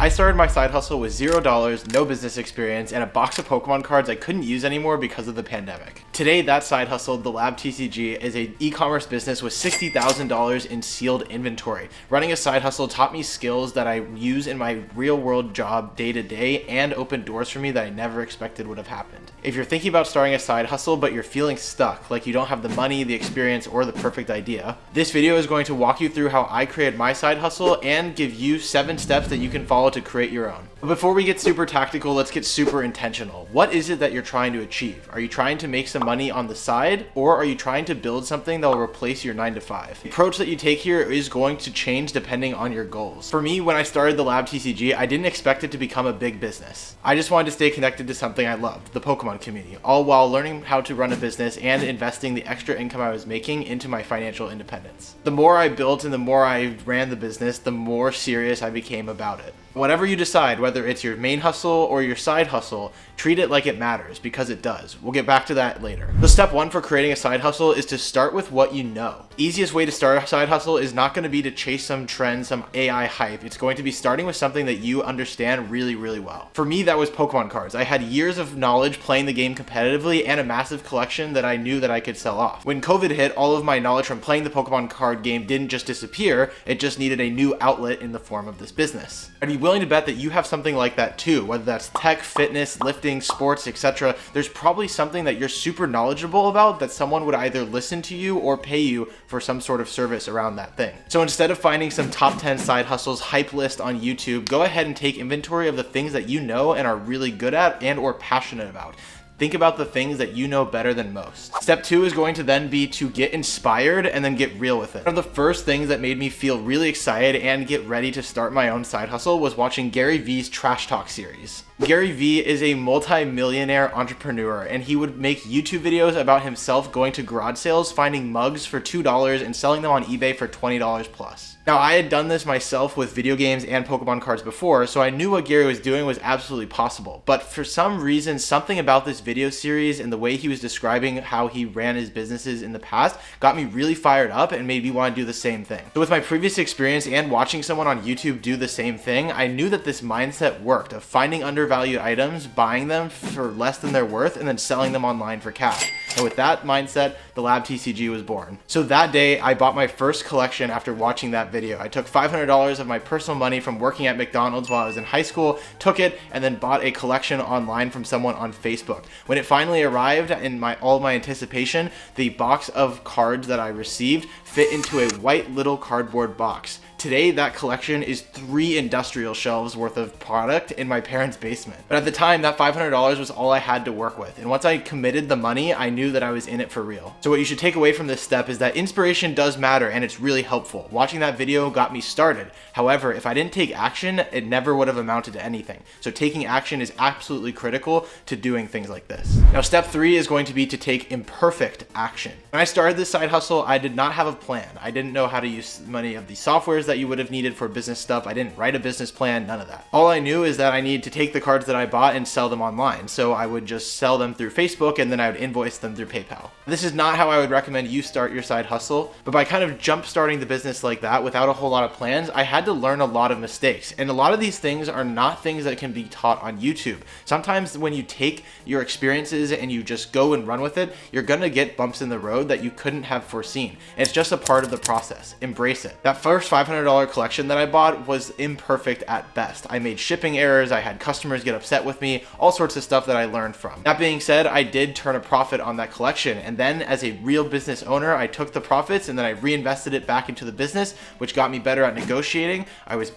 I started my side hustle with $0, no business experience, and a box of Pokemon cards I couldn't use anymore because of the pandemic. Today, that side hustle, the Lab TCG, is an e-commerce business with $60,000 in sealed inventory. Running a side hustle taught me skills that I use in my real-world job day to day and opened doors for me that I never expected would have happened. If you're thinking about starting a side hustle but you're feeling stuck, like you don't have the money, the experience, or the perfect idea, this video is going to walk you through how I created my side hustle and give you 7 steps that you can follow to create your own. But before we get super tactical, let's get super intentional. What is it that you're trying to achieve? Are you trying to make some money on the side, or are you trying to build something that will replace your 9-to-5? The approach that you take here is going to change depending on your goals. For me, when I started the Lab TCG, I didn't expect it to become a big business. I just wanted to stay connected to something I loved, the Pokemon community, all while learning how to run a business and investing the extra income I was making into my financial independence. The more I built and the more I ran the business, the more serious I became about it. Whatever you decide, whether it's your main hustle or your side hustle, treat it like it matters, because it does. We'll get back to that later. So step 1 for creating a side hustle is to start with what you know. Easiest way to start a side hustle is not going to be to chase some trend, some AI hype. It's going to be starting with something that you understand really, really well. For me, that was Pokemon cards. I had years of knowledge playing the game competitively and a massive collection that I knew that I could sell off. When COVID hit, all of my knowledge from playing the Pokemon card game didn't just disappear, it just needed a new outlet in the form of this business. I'd be willing to bet that you have something like that too, whether that's tech, fitness, lifting, sports, etc. There's probably something that you're super knowledgeable about that someone would either listen to you or pay you for some sort of service around that thing. So instead of finding some top 10 side hustles hype list on YouTube, go ahead and take inventory of the things that you know and are really good at and or passionate about. Think about the things that you know better than most. Step 2 is going to then be to get inspired and then get real with it. One of the first things that made me feel really excited and get ready to start my own side hustle was watching Gary Vee's Trash Talk series. Gary Vee is a multi-millionaire entrepreneur, and he would make YouTube videos about himself going to garage sales, finding mugs for $2 and selling them on eBay for $20 plus. Now, I had done this myself with video games and Pokemon cards before, so I knew what Gary was doing was absolutely possible. But for some reason, something about this video series and the way he was describing how he ran his businesses in the past got me really fired up and made me want to do the same thing. So with my previous experience and watching someone on YouTube do the same thing, I knew that this mindset worked of finding undervalued items, buying them for less than they're worth, and then selling them online for cash. And with that mindset, the Lab TCG was born. So that day, I bought my first collection after watching that video. I took $500 of my personal money from working at McDonald's while I was in high school, took it, and then bought a collection online from someone on Facebook. When it finally arrived, in all my anticipation, the box of cards that I received fit into a white little cardboard box. Today, that collection is 3 industrial shelves worth of product in my parents' basement. But at the time, that $500 was all I had to work with. And once I committed the money, I knew that I was in it for real. So what you should take away from this step is that inspiration does matter and it's really helpful. Watching that video got me started. However, if I didn't take action, it never would have amounted to anything. So taking action is absolutely critical to doing things like this. Now, step 3 is going to be to take imperfect action. When I started this side hustle, I did not have a plan. I didn't know how to use many of the softwares that you would have needed for business stuff. I didn't write a business plan, none of that. All I knew is that I needed to take the cards that I bought and sell them online. So I would just sell them through Facebook and then I would invoice them through PayPal. This is not how I would recommend you start your side hustle, but by kind of jump starting the business like that without a whole lot of plans, I had to learn a lot of mistakes. And a lot of these things are not things that can be taught on YouTube. Sometimes when you take your experiences and you just go and run with it, you're gonna get bumps in the road that you couldn't have foreseen. And it's just a part of the process. Embrace it. That first $500 collection that I bought was imperfect at best. I made shipping errors, I had customers get upset with me, all sorts of stuff that I learned from. That being said, I did turn a profit on that collection, and then as a real business owner, I took the profits and then I reinvested it back into the business, which got me better at negotiating,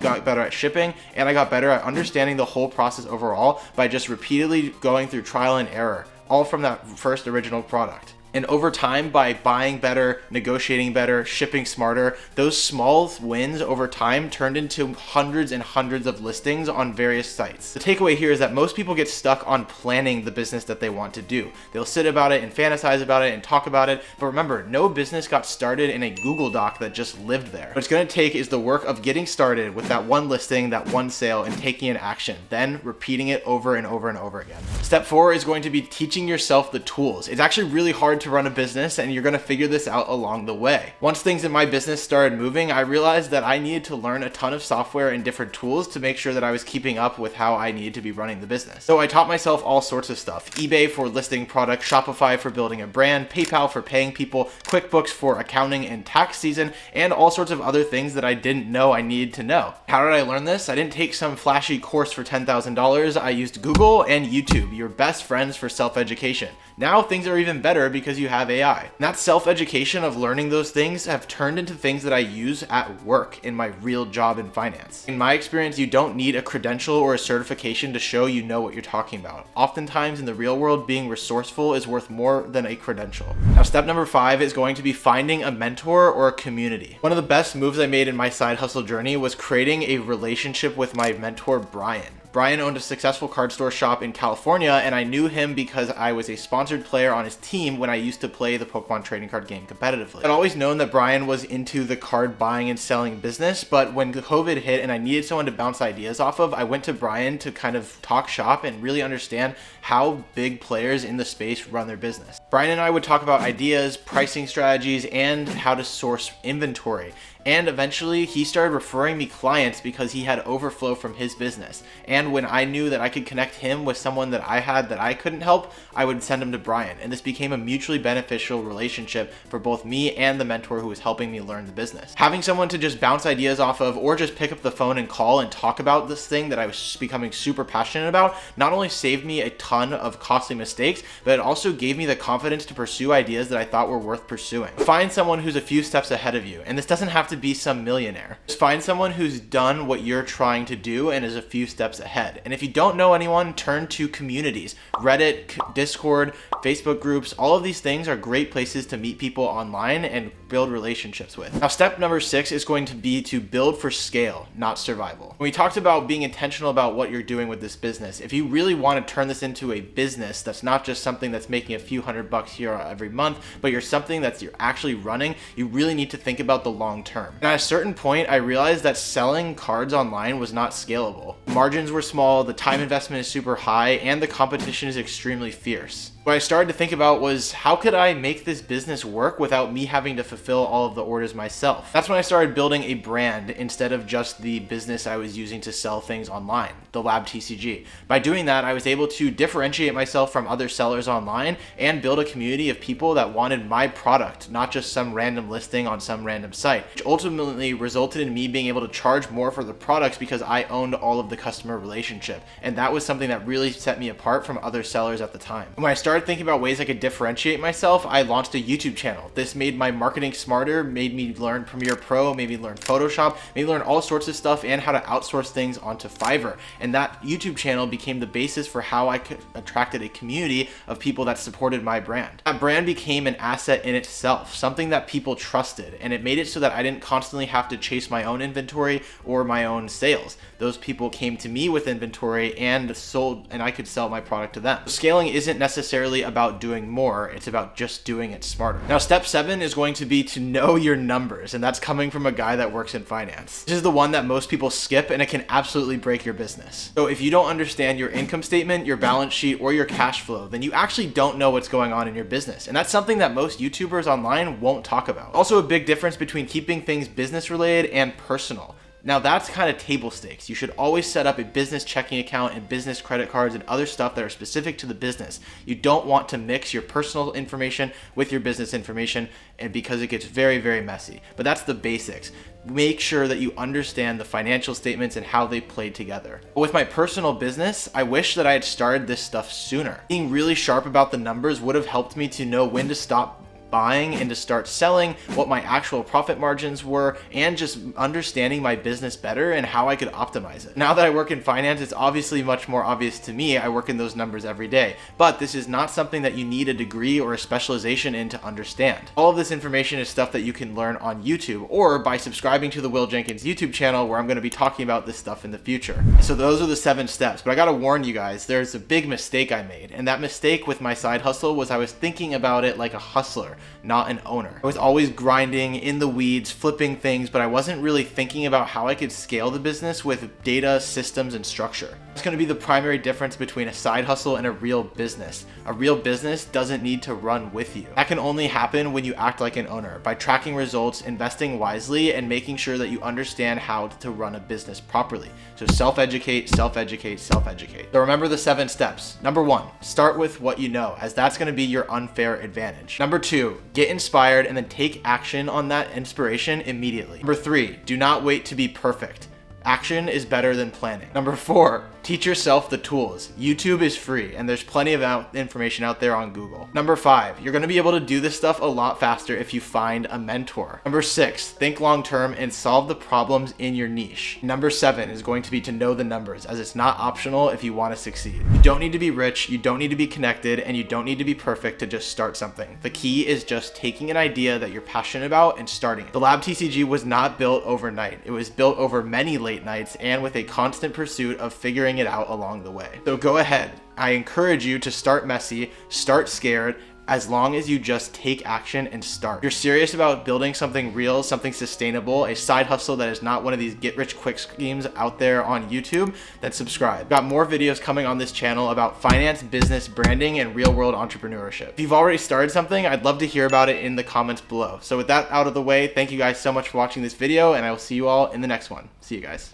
got better at shipping, and I got better at understanding the whole process overall by just repeatedly going through trial and error, all from that first original product. And over time, by buying better, negotiating better, shipping smarter, those small wins over time turned into hundreds and hundreds of listings on various sites. The takeaway here is that most people get stuck on planning the business that they want to do. They'll sit about it and fantasize about it and talk about it. But remember, no business got started in a Google Doc that just lived there. What it's going to take is the work of getting started with that one listing, that one sale, and taking an action, then repeating it over and over and over again. Step 4 is going to be teaching yourself the tools. It's actually really hard learn to run a business, and you're gonna figure this out along the way. Once things in my business started moving, I realized that I needed to learn a ton of software and different tools to make sure that I was keeping up with how I needed to be running the business. So I taught myself all sorts of stuff. eBay for listing products, Shopify for building a brand, PayPal for paying people, QuickBooks for accounting and tax season, and all sorts of other things that I didn't know I needed to know. How did I learn this? I didn't take some flashy course for $10,000. I used Google and YouTube, your best friends for self-education. Now things are even better because you have AI. And that self-education of learning those things have turned into things that I use at work in my real job in finance. In my experience, you don't need a credential or a certification to show you know what you're talking about. Oftentimes in the real world, being resourceful is worth more than a credential. Now, step number 5 is going to be finding a mentor or a community. One of the best moves I made in my side hustle journey was creating a relationship with my mentor, Brian. Brian owned a successful card store shop in California, and I knew him because I was a sponsored player on his team when I used to play the Pokemon trading card game competitively. I'd always known that Brian was into the card buying and selling business, but when COVID hit and I needed someone to bounce ideas off of, I went to Brian to kind of talk shop and really understand how big players in the space run their business. Brian and I would talk about ideas, pricing strategies, and how to source inventory. And eventually he started referring me clients because he had overflow from his business. And when I knew that I could connect him with someone that I had that I couldn't help, I would send him to Brian. And this became a mutually beneficial relationship for both me and the mentor who was helping me learn the business. Having someone to just bounce ideas off of, or just pick up the phone and call and talk about this thing that I was becoming super passionate about, not only saved me a ton of costly mistakes, but it also gave me the confidence to pursue ideas that I thought were worth pursuing. Find someone who's a few steps ahead of you. And this doesn't have to be some millionaire. Just find someone who's done what you're trying to do and is a few steps ahead. And if you don't know anyone, turn to communities. Reddit, Discord, Facebook groups, all of these things are great places to meet people online and build relationships with. Now, step number 6 is going to be to build for scale, not survival. When we talked about being intentional about what you're doing with this business, if you really want to turn this into a business that's not just something that's making a few $100 here every month, but you're something that you're actually running, you really need to think about the long term. And at a certain point, I realized that selling cards online was not scalable. Margins were small, the time investment is super high, and the competition is extremely fierce. What I started to think about was, how could I make this business work without me having to fulfill all of the orders myself? That's when I started building a brand instead of just the business I was using to sell things online, the Lab TCG. By doing that, I was able to differentiate myself from other sellers online and build a community of people that wanted my product, not just some random listing on some random site, which ultimately resulted in me being able to charge more for the products because I owned all of the customer relationship. And that was something that really set me apart from other sellers at the time. When I started thinking about ways I could differentiate myself, I launched a YouTube channel. This made my marketing smarter, made me learn Premiere Pro, made me learn Photoshop, made me learn all sorts of stuff and how to outsource things onto Fiverr. And that YouTube channel became the basis for how I attracted a community of people that supported my brand. That brand became an asset in itself, something that people trusted, and it made it so that I didn't constantly have to chase my own inventory or my own sales. Those people came to me with inventory and sold, and I could sell my product to them. Scaling isn't necessarily about doing more, it's about just doing it smarter. Now, step 7 is going to be to know your numbers, and that's coming from a guy that works in finance. This is the one that most people skip, and it can absolutely break your business. So if you don't understand your income statement, your balance sheet, or your cash flow, then you actually don't know what's going on in your business. And that's something that most YouTubers online won't talk about. Also, a big difference between keeping things business related and personal. Now that's kind of table stakes. You should always set up a business checking account and business credit cards and other stuff that are specific to the business. You don't want to mix your personal information with your business information, and because it gets very, very messy. But that's the basics. Make sure that you understand the financial statements and how they play together. But with my personal business, I wish that I had started this stuff sooner. Being really sharp about the numbers would have helped me to know when to stop buying and to start selling, what my actual profit margins were, and just understanding my business better and how I could optimize it. Now that I work in finance, it's obviously much more obvious to me. I work in those numbers every day, but this is not something that you need a degree or a specialization in to understand. All of this information is stuff that you can learn on YouTube or by subscribing to the Will Jenkins YouTube channel, where I'm going to be talking about this stuff in the future. So those are the 7 steps, but I got to warn you guys, there's a big mistake I made, and that mistake with my side hustle was I was thinking about it like a hustler. not an owner. I was always grinding in the weeds, flipping things, but I wasn't really thinking about how I could scale the business with data, systems, and structure. It's going to be the primary difference between a side hustle and a real business. A real business doesn't need to run with you. That can only happen when you act like an owner, by tracking results, investing wisely, and making sure that you understand how to run a business properly. So self-educate, self-educate, self-educate. So remember the 7 steps. Number 1, start with what you know, as that's going to be your unfair advantage. Number 2, get inspired and then take action on that inspiration immediately. Number 3, do not wait to be perfect. Action is better than planning. Number 4, teach yourself the tools. YouTube is free and there's plenty of information out there on Google. Number 5, you're going to be able to do this stuff a lot faster if you find a mentor. Number 6, think long term and solve the problems in your niche. Number 7 is going to be to know the numbers, as it's not optional if you want to succeed. You don't need to be rich, you don't need to be connected, and you don't need to be perfect to just start something. The key is just taking an idea that you're passionate about and starting it. The Lab TCG was not built overnight. It was built over many late nights and with a constant pursuit of figuring it out along the way. So go ahead. I encourage you to start messy, start scared, as long as you just take action and start. If you're serious about building something real, something sustainable, a side hustle that is not one of these get-rich-quick schemes out there on YouTube, then subscribe. Got more videos coming on this channel about finance, business, branding, and real-world entrepreneurship. If you've already started something, I'd love to hear about it in the comments below. So with that out of the way, thank you guys so much for watching this video, and I will see you all in the next one. See you guys.